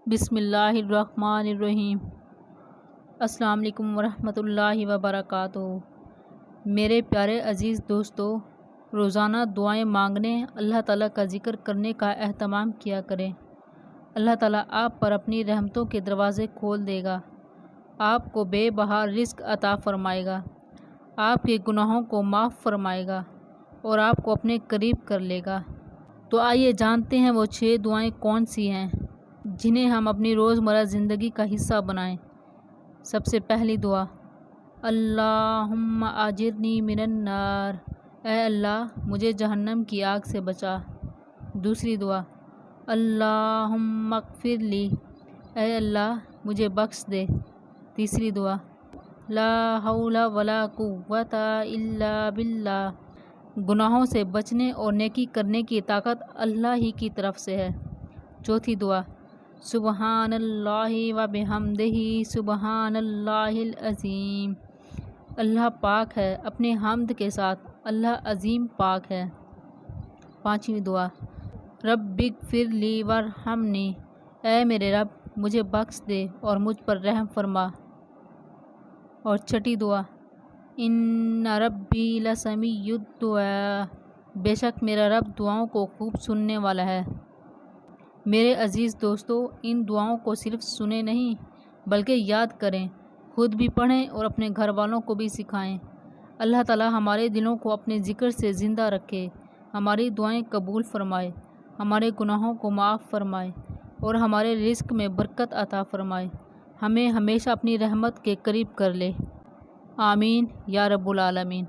بسم اللہ الرحمن الرحیم۔ السلام علیکم ورحمۃ اللہ وبرکاتہ۔ میرے پیارے عزیز دوستو، روزانہ دعائیں مانگنے، اللہ تعالیٰ کا ذکر کرنے کا اہتمام کیا کریں۔ اللہ تعالیٰ آپ پر اپنی رحمتوں کے دروازے کھول دے گا، آپ کو بے بہار رزق عطا فرمائے گا، آپ کے گناہوں کو معاف فرمائے گا اور آپ کو اپنے قریب کر لے گا۔ تو آئیے جانتے ہیں وہ 6 دعائیں کون سی ہیں جنہیں ہم اپنی روزمرہ زندگی کا حصہ بنائیں۔ سب سے پہلی دعا، اللہم اجرنی من النار، اے اللہ مجھے جہنم کی آگ سے بچا۔ دوسری دعا، اللہم اغفر لی، اے اللہ مجھے بخش دے۔ تیسری دعا، لا حول ولا قوت الا باللہ، گناہوں سے بچنے اور نیکی کرنے کی طاقت اللہ ہی کی طرف سے ہے۔ چوتھی دعا، سبحان اللہ و بحمدہ سبحان اللہ العظیم، اللہ پاک ہے اپنے حمد کے ساتھ، اللہ عظیم پاک ہے۔ پانچویں دعا، رب اغفر لی وارحمنی، اے میرے رب مجھے بخش دے اور مجھ پر رحم فرما۔ اور چھٹی دعا، ان ربی لسمیع الدعاء، بے شک میرا رب دعاؤں کو خوب سننے والا ہے۔ میرے عزیز دوستو، ان دعاؤں کو صرف سنیں نہیں بلکہ یاد کریں، خود بھی پڑھیں اور اپنے گھر والوں کو بھی سکھائیں۔ اللہ تعالیٰ ہمارے دلوں کو اپنے ذکر سے زندہ رکھے، ہماری دعائیں قبول فرمائے، ہمارے گناہوں کو معاف فرمائے اور ہمارے رزق میں برکت عطا فرمائے، ہمیں ہمیشہ اپنی رحمت کے قریب کر لے۔ آمین یا رب العالمین۔